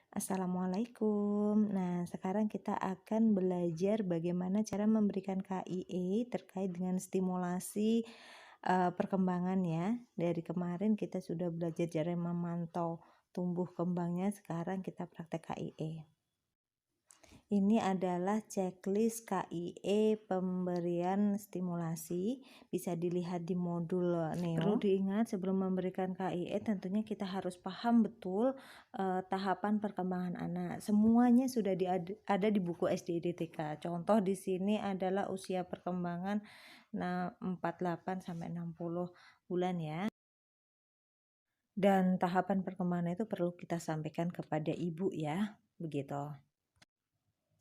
Assalamualaikum. Nah, sekarang kita akan belajar bagaimana cara memberikan KIE terkait dengan stimulasi perkembangan ya. Dari kemarin kita sudah belajar cara memantau tumbuh kembangnya, sekarang kita praktek KIE. Ini adalah checklist KIE pemberian stimulasi, bisa dilihat di modul Neo. Perlu diingat sebelum memberikan KIE tentunya kita harus paham betul tahapan perkembangan anak. Semuanya sudah ada di buku SDIDTK. Contoh di sini adalah usia perkembangan 48 sampai 60 bulan ya. Dan tahapan perkembangan itu perlu kita sampaikan kepada ibu ya, begitu.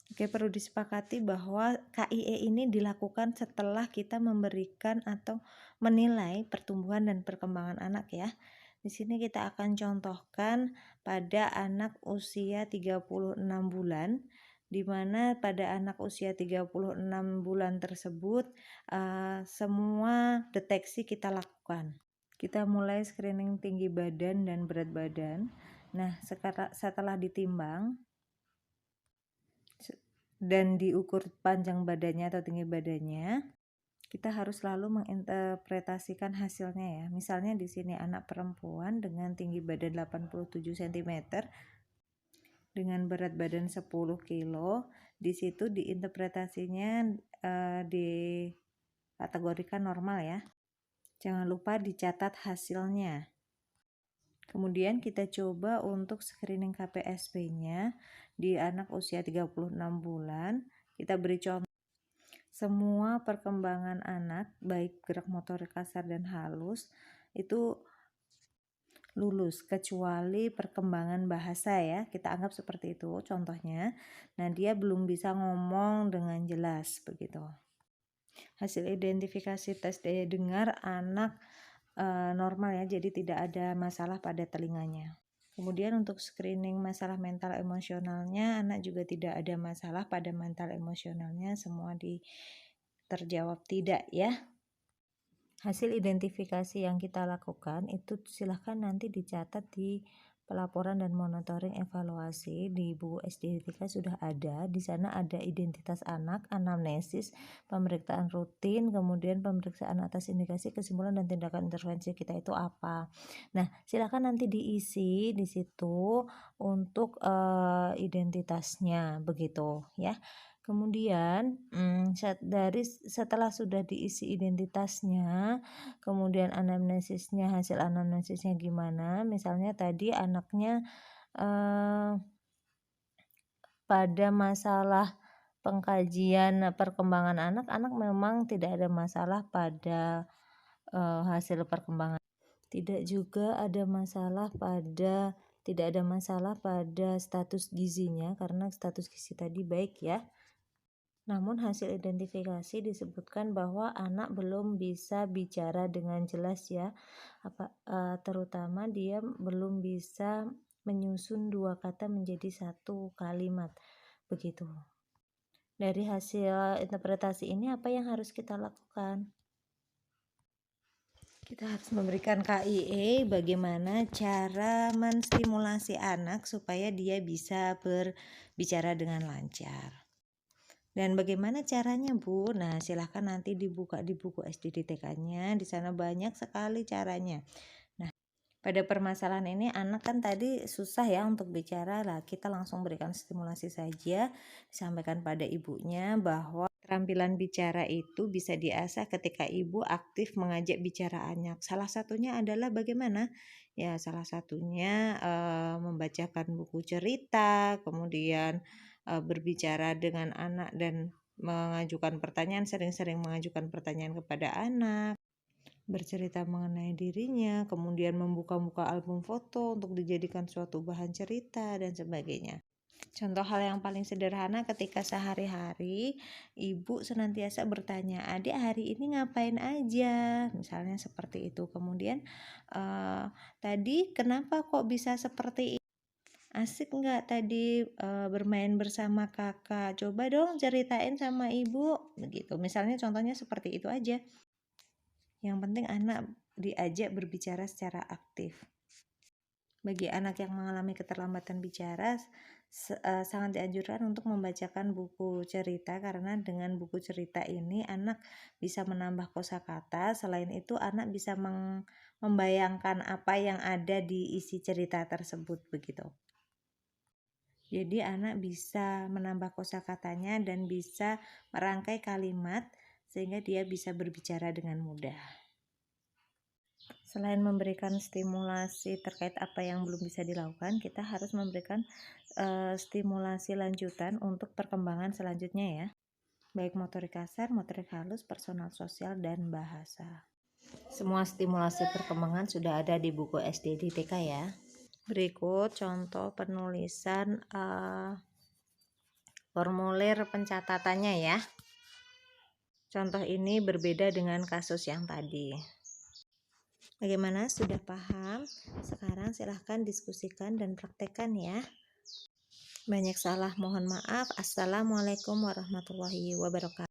Oke, perlu disepakati bahwa KIE ini dilakukan setelah kita memberikan atau menilai pertumbuhan dan perkembangan anak ya. Di sini kita akan contohkan pada anak usia 36 bulan, di mana pada anak usia 36 bulan tersebut semua deteksi kita lakukan. Kita mulai screening tinggi badan dan berat badan. Nah, setelah ditimbang dan diukur panjang badannya atau tinggi badannya, kita harus selalu menginterpretasikan hasilnya ya. Misalnya di sini anak perempuan dengan tinggi badan 87 cm dengan berat badan 10 kg, di situ diinterpretasinya dikategorikan normal ya. Jangan lupa dicatat hasilnya. Kemudian kita coba untuk screening KPSP-nya di anak usia 36 bulan. Kita beri contoh semua perkembangan anak baik gerak motorik kasar dan halus itu lulus kecuali perkembangan bahasa ya. Kita anggap seperti itu contohnya. Nah, dia belum bisa ngomong dengan jelas begitu. Hasil identifikasi tes daya dengar anak normal ya, jadi tidak ada masalah pada telinganya. Kemudian untuk screening masalah mental emosionalnya, anak juga tidak ada masalah pada mental emosionalnya, semua terjawab tidak ya. Hasil identifikasi yang kita lakukan itu silahkan nanti dicatat di pelaporan dan monitoring evaluasi di buku SDIDTK sudah ada. Di sana ada identitas anak, anamnesis, pemeriksaan rutin, kemudian pemeriksaan atas indikasi, kesimpulan dan tindakan intervensi kita itu apa. Nah, silakan nanti diisi di situ untuk identitasnya begitu ya. Kemudian setelah sudah diisi identitasnya, kemudian anamnesisnya, hasil anamnesisnya gimana, misalnya tadi anaknya pada masalah pengkajian perkembangan anak memang tidak ada masalah pada hasil perkembangan, tidak ada masalah pada status gizinya karena status gizi tadi baik ya. Namun hasil identifikasi disebutkan bahwa anak belum bisa bicara dengan jelas ya, terutama dia belum bisa menyusun dua kata menjadi satu kalimat begitu. Dari hasil interpretasi ini apa yang harus kita lakukan? Kita harus memberikan KIE bagaimana cara menstimulasi anak supaya dia bisa berbicara dengan lancar. Dan bagaimana caranya Bu? Nah, silahkan nanti dibuka di buku SDIDTK-nya, di sana banyak sekali caranya. Nah, pada permasalahan ini anak kan tadi susah ya untuk bicara, lah kita langsung berikan stimulasi saja, disampaikan pada ibunya bahwa keterampilan bicara itu bisa diasah ketika ibu aktif mengajak bicara anak. Salah satunya adalah bagaimana? Ya, salah satunya membacakan buku cerita, kemudian berbicara dengan anak dan mengajukan pertanyaan, sering-sering mengajukan pertanyaan kepada anak, bercerita mengenai dirinya, kemudian membuka-buka album foto untuk dijadikan suatu bahan cerita dan sebagainya. Contoh hal yang paling sederhana ketika sehari-hari ibu senantiasa bertanya, adik hari ini ngapain aja, misalnya seperti itu. Kemudian tadi kenapa kok bisa seperti ini? Asik nggak tadi bermain bersama kakak? Coba dong ceritain sama ibu begitu. Misalnya contohnya seperti itu aja. Yang penting anak diajak berbicara secara aktif. Bagi anak yang mengalami keterlambatan bicara, sangat dianjurkan untuk membacakan buku cerita, karena dengan buku cerita ini anak bisa menambah kosakata. Selain itu, anak bisa membayangkan apa yang ada di isi cerita tersebut begitu. Jadi anak bisa menambah kosakatanya dan bisa merangkai kalimat sehingga dia bisa berbicara dengan mudah. Selain memberikan stimulasi terkait apa yang belum bisa dilakukan, kita harus memberikan stimulasi lanjutan untuk perkembangan selanjutnya ya, baik motorik kasar, motorik halus, personal sosial, dan bahasa. Semua stimulasi perkembangan sudah ada di buku SD di TK ya. Berikut contoh penulisan formulir pencatatannya ya. Contoh ini berbeda dengan kasus yang tadi. Bagaimana? Sudah paham? Sekarang silahkan diskusikan dan praktekkan ya. Banyak salah, mohon maaf. Assalamualaikum warahmatullahi wabarakatuh.